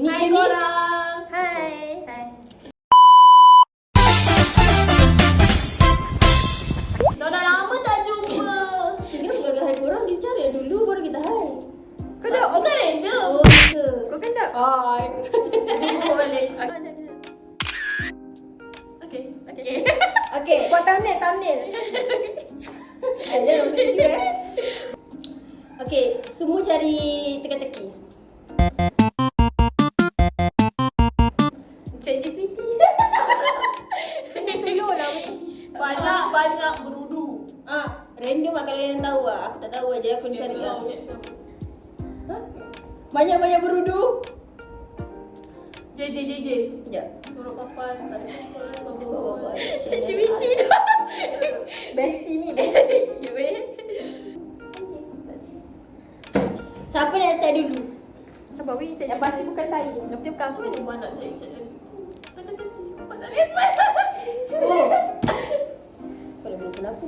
Hai korang. Hai. Kita dah lama tak jumpa. Kita sebagai hai korang, dia cari dulu baru kita hai. Kau dah bukan random. Oh, ke? Kau kan dah. Hai. Boleh. Okay. Okay. Okay. Buat thumbnail. Jangan macam tu Okay, semua cari teka-teki. ChatGPT. Kena slow lah. Banyak berudu. Random lah kalau yang tahu lah. Aku tak tahu aja, aku cari lah. Banyak berudu. JJ. Sekejap. Suruh papan. Tak ada Bawa. ChatGPT. Bestie ni. Ya weh. Siapa nak start dulu? Sabar weh, yang pasti bukan saya. Tapi bukan aku. Macam mana nak cari ChatGPT? Teka-teki sampai tak dapat. Oh. Kau dah telefon aku.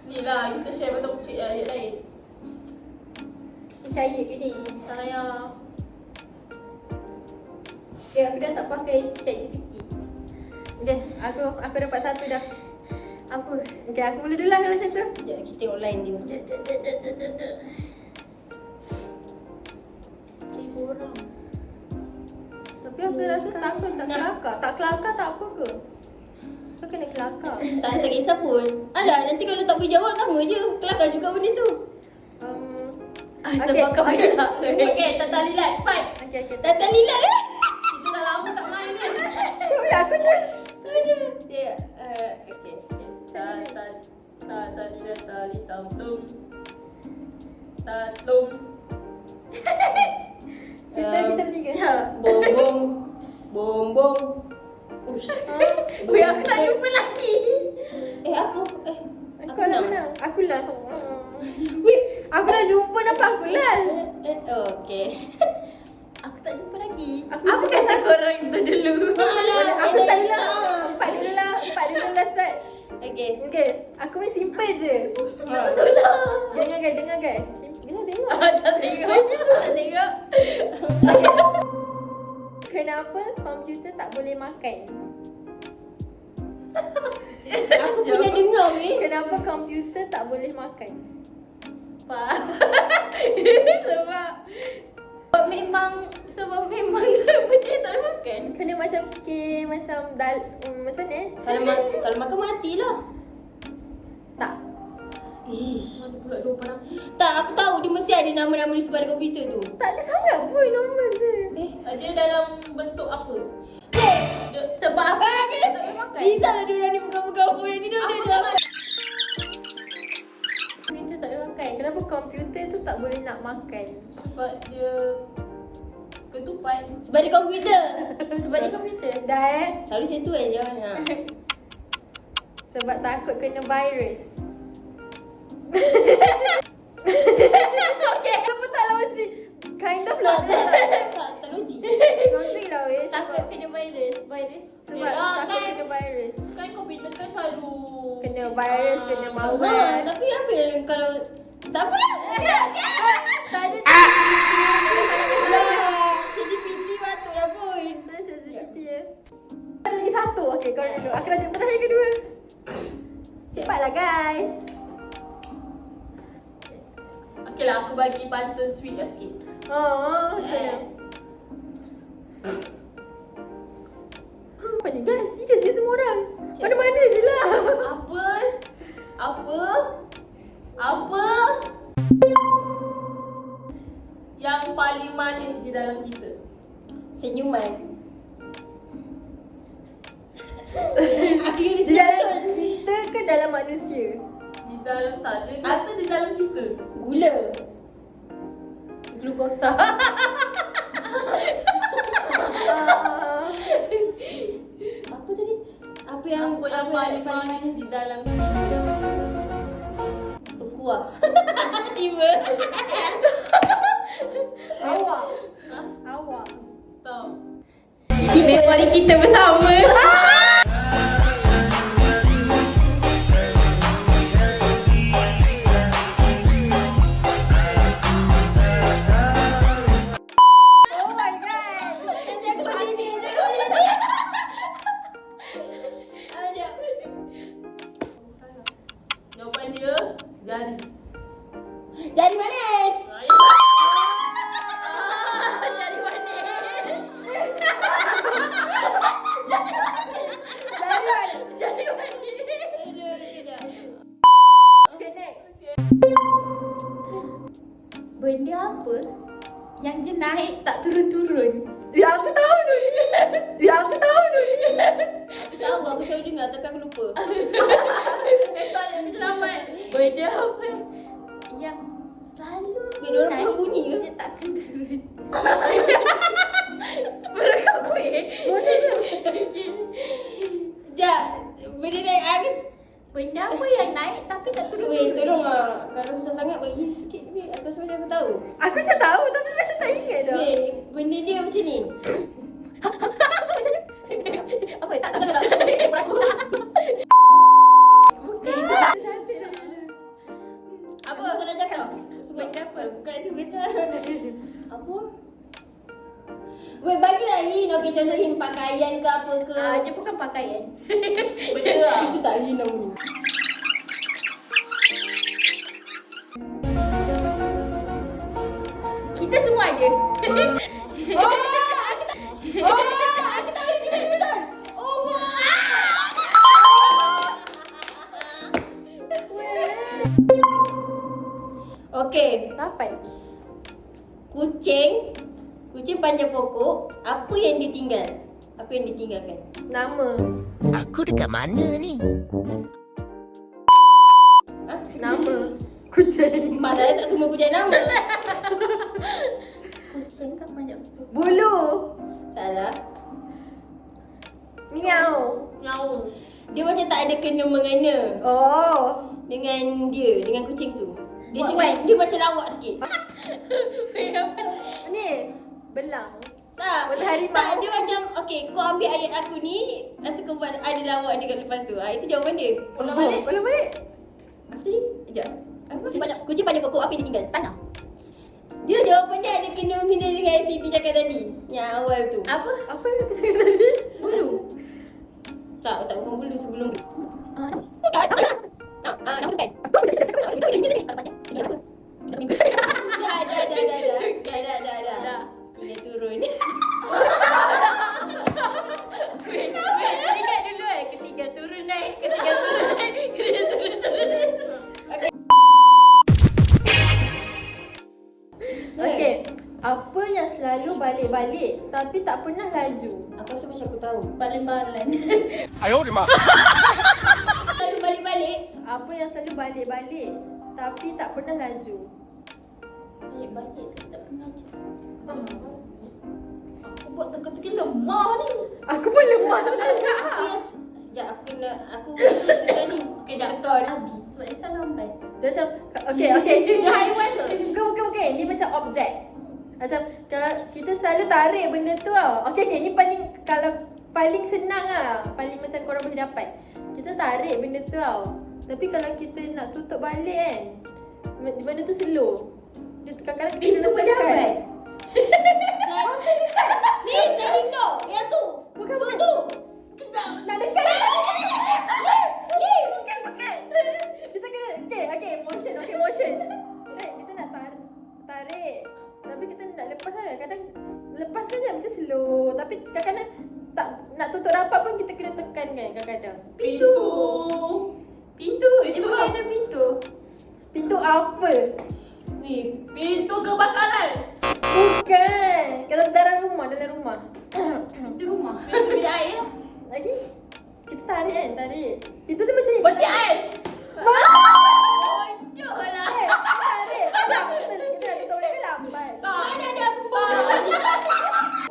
Ni lah kita share betul ayat lain. Percaya ke ni? Saya Aku dah tak pakai ChatGPT. Okay, aku dapat satu dah. Apa? Okay, aku mula dulu lah kalau macam tu. Sekejap, kita tengok line dia. korang. Tapi aku rasa takut tak kelakar. Tak kelakar tak apa ke? Kau kena kelakar. Tak kisah pun. Alah, nanti kalau tak boleh jawab sama je. Kelakar juga benda tu. Sebab kau bilang. Okay, Tata Lila cepat. Okay. Tak lilat eh? Kita dah lama tak main ni. Aku je. Ya, okay. Tata Lila tali tamtum. Tatlum. Kita bertiga. Bom. Ush. Weh, aku tak jumpa lagi. Aku Aku lah menang. Aku lah seorang. Aku dah jumpa nampak aku lah. Okay. Aku tak jumpa lagi. Aku Apa kata korang tu dulu? Aku start dulu lah. Empat dulu lah start. Okay. Okay, aku main simple je. Betul lah. Dengar guys. Dengar tengok. Tak tengok. Kenapa komputer tak boleh makan? Aku punya dengar ni. Kenapa komputer tak boleh makan? Sebab memang benda tak ada makan. Kena macam fikir macam macam ni. Kalau makan matilah. Tak. Mana pula jawapan aku? Tak, aku tahu dia mesti ada nama-nama di sebelah komputer tu. Tak ada sangat pun, normal je. Dia dalam bentuk apa? Sebab apa? Tak boleh makan. Bisa lah diorang ni pegang-pegang phone ni. Dia Aku dah tak tahu. Komputer tak boleh makan. Kenapa komputer tu tak boleh nak makan? Sebab dia ketupat. sebab dia komputer. Sebab dia komputer. Dah Selalu macam tu je. Sebab takut kena virus. Okay, kenapa tak logik? Kind of logik lah. Tak logik. Logik lah weh. Takut kena virus. Sebab Yelah, takut kan. kena virus. Kan komputer kan selalu Kena virus, kena Ha, malware. tapi apa yang kalau tak apa lah. Tak ada ChatGPT patutlah pun. ChatGPT ya. Ada lagi satu. Okay, kau dulu. Aku dah jumpa yang kedua. Cepatlah guys. Okay lah, aku bagi pantun sweet lah sikit. Macam apa ni guys? Serius je semua orang. Mana-mana je lah. Apa? Yang paling manis di dalam kita? Senyuman. Aku ni Di dalam kita ke dalam manusia? Di dalam tak, dia kata di dalam kita. Gula. Glukosa. Apa tadi? Apa yang paling manis di dalam kita? kuah. Tiba. Awak. Ha? Awak. Tahu. Di memori kita bersama. Oh my god. Apa? Tak. Peraku. Bukan. Apa kau nak cakap? Benda apa? Bukan itu benda. Apa? Weh, bagilah Hin. Okey, contoh Hin pakaian ke apa ke. Dia bukan pakaian. Benda lah. Itu tak Hin namanya. Kita semua ada. Oh, aku tahu ini betul. Oh, okey, Lapan. kucing panjang pokok, apa yang ditinggal? Apa yang ditinggalkan? Nama. Aku dekat mana ni? Ha? Nama. Kucing. Masalahnya tak semua kucing nama. Kucing kan banyak. Bulu. Salah. Miau. Nyau. Dia macam tak ada kena mengena Oh. dengan kucing tu. Dia Buat juga, what? dia macam lawak sikit. Ni. Belang. Tak, Macam harimau. tak, dia macam, okey, kau ambil ayat aku ni, rasa kau buat ada lawak dia kat lepas tu. Itu jawapan dia. Ulang balik. Ulang balik. Apa tadi? Sekejap. Apa? Kucing banyak pokok, apa yang ditinggal? Tanah. Dia jawapan dia ada kena mengena dengan Siti cakap tadi. Yang awal tu. Apa? Apa yang aku cakap tadi? Bulu. Tak, bukan bulu sebelum tu. Ah, Nama tu kan? apa yang aku cakap tadi? Dah. Bila turun. Ingat dulu ketiga turun naik. Ketiga turun naik. Ketiga turun naik. Okey. Apa yang selalu balik-balik tapi tak pernah laju? Aku rasa macam aku tahu. Balan-balan. 哎呦我的妈！ Selalu balik-balik. Apa yang selalu balik-balik tapi tak pernah laju? Balik-balik tak pernah je. Aku buat teka-teki lemah ni. Aku pun lemah tu tak Aku yang... Sekejap, aku kena ni. Okey, jap. Betul. Abi. Sebab dia salah lambat. Dia macam okey. Dia haiwan ke? Bukan. Dia macam objek. Macam kalau kita selalu tarik benda tu tau. Okey, ni kalau paling senang lah. Paling macam korang boleh dapat. Kita tarik benda tu tau. Tapi kalau kita nak tutup balik kan, benda tu slow. Dia kadang-kadang kita Pintu kena pejabat. tekan. Ni, sliding door. Yang tu. Bukan. Tu. Kejap. Nak dekat. Bukan. Kita kena okey, motion. Kita nak tarik. Tapi kita nak lepas kan. Kadang lepas saja macam slow. Tapi kadang-kadang tak nak tutup rapat pun kita kena tekan kan kadang-kadang. Pintu. Dia bukan ada pintu. Pintu apa? Ni, pintu kebakaran. Bukan. Kalau dalam rumah. Pintu rumah. Pintu bilik air. Lagi kita tarik. Pintu tu macam ni. Peti ais. Bodoh lah. Tarik. Kita nak tutup boleh ke lambat? Mana ada aku buat?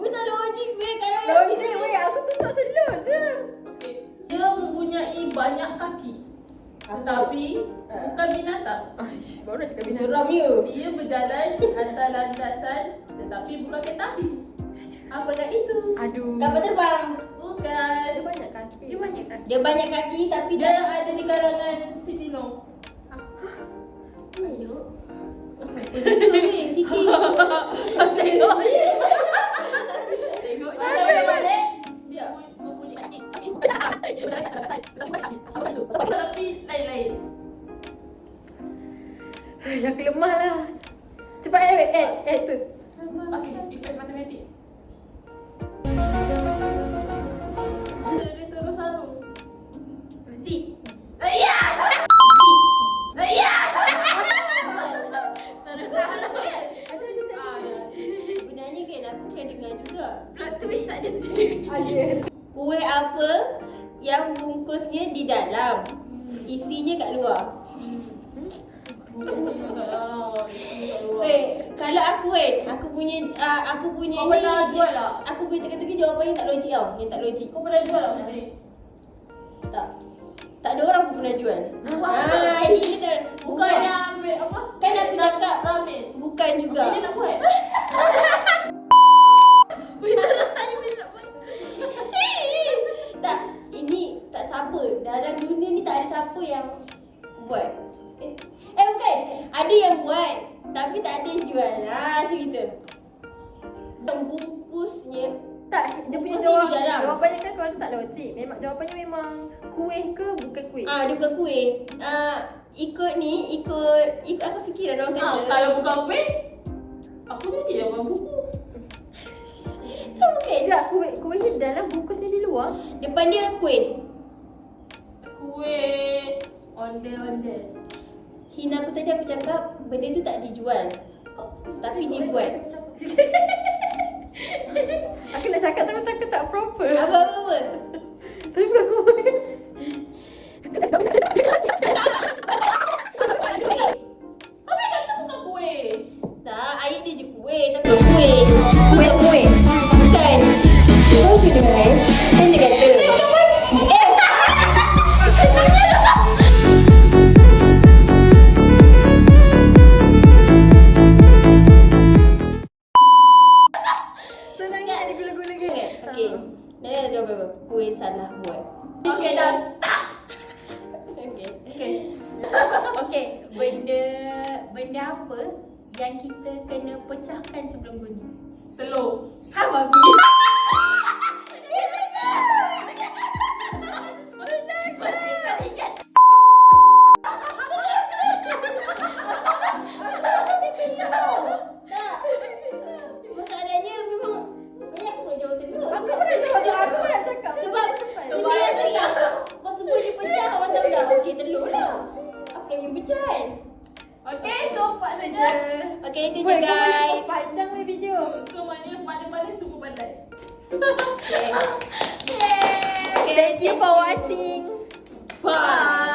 Tak logik weh kalau Logik aku tutup slow je. Okey. Dia mempunyai banyak kaki. Tetapi bukan binatang. Aish, baru nak cakap binatang. Seram dia. Dia berjalan di atas landasan tetapi bukan kereta api. Apakah itu? Aduh. Kapal terbang. Bukan. Dia banyak kaki. Dia banyak kaki tapi Dia ada di kalangan Siti Noh. Ayo. Siti. Tengok. Tengok. Masa dia balik, dia mempunyai kaki. Dia berjalan di atas landasan tetapi bukan api. Apakah itu? Tapi lain-lain. Aku lemah lah. Cepat tu. Okey, efek matematik. Dia terus sarung. Zip. Ya! Ya! Terus sarung. Ada Sebenarnya kan aku pernah dengar juga. Plot twist tak ada sini. Ada. Kuih apa yang bungkusnya di dalam, isinya kat luar. Kalau aku kan, aku punya Kau pernah jual tak? Aku punya teka-teki jawapan yang tak logik tau. Yang tak logik. Kau pernah jual tak Fatih? Tak. Tak ada orang pun pernah jual. Apa? Ini kita Bukan yang ambil apa? Kan aku cakap ramen. bukan juga. Dia nak buat. Saya boleh nak buat. Tak, ini tak siapa. Dalam dunia ni tak ada siapa yang buat. Bukan. Ada yang buat tapi tak ada yang jual. Macam gitu. Yang bungkusnya Tak, dia punya Bungkus ni di dalam. jawapannya kan kalau tak logik. Jawapannya memang kuih ke bukan kuih? dia bukan kuih. Ikut aku fikiran orang kata. Kalau bukan kuih, aku jadi yang buat buku. Bukan. Tak, kuih di dalam, bungkus ni di luar. Depan dia kuih. Kuih ondel-ondel. Hina aku tadi aku cakap benda tu tak dijual. Tapi dibuat. Aku nak cakap tapi takut tak proper. Apa-apa. Tapi bukan kuih. Tapi kata bukan kuih. Tak, ayat dia je kuih. Tapi bukan kuih. Bukan kuih. Bukan. Kau tu dengar. Kan dia kata. Senang dia gula-gula ke? Okey. Dah ada jawab apa? Kuih salah buat. Okay, dah stop. Okey. Okey, benda apa yang kita kena pecahkan sebelum guni? Telur. Ha, babi. Tak. Masalahnya memang banyak aku nak jawab telur. Aku pun nak jawab, aku pun nak cakap. Sebab benda yang salah. Kau semua dia pecah, orang tahu dah. Okey, telur lah. Apa lagi yang pecah kan? Okay, so empat saja. Okey, itu je Weh, kau boleh guys. post panjang weh video. So maknanya pandai-pandai sungguh pandai. Okay. Thank you for watching. Bye.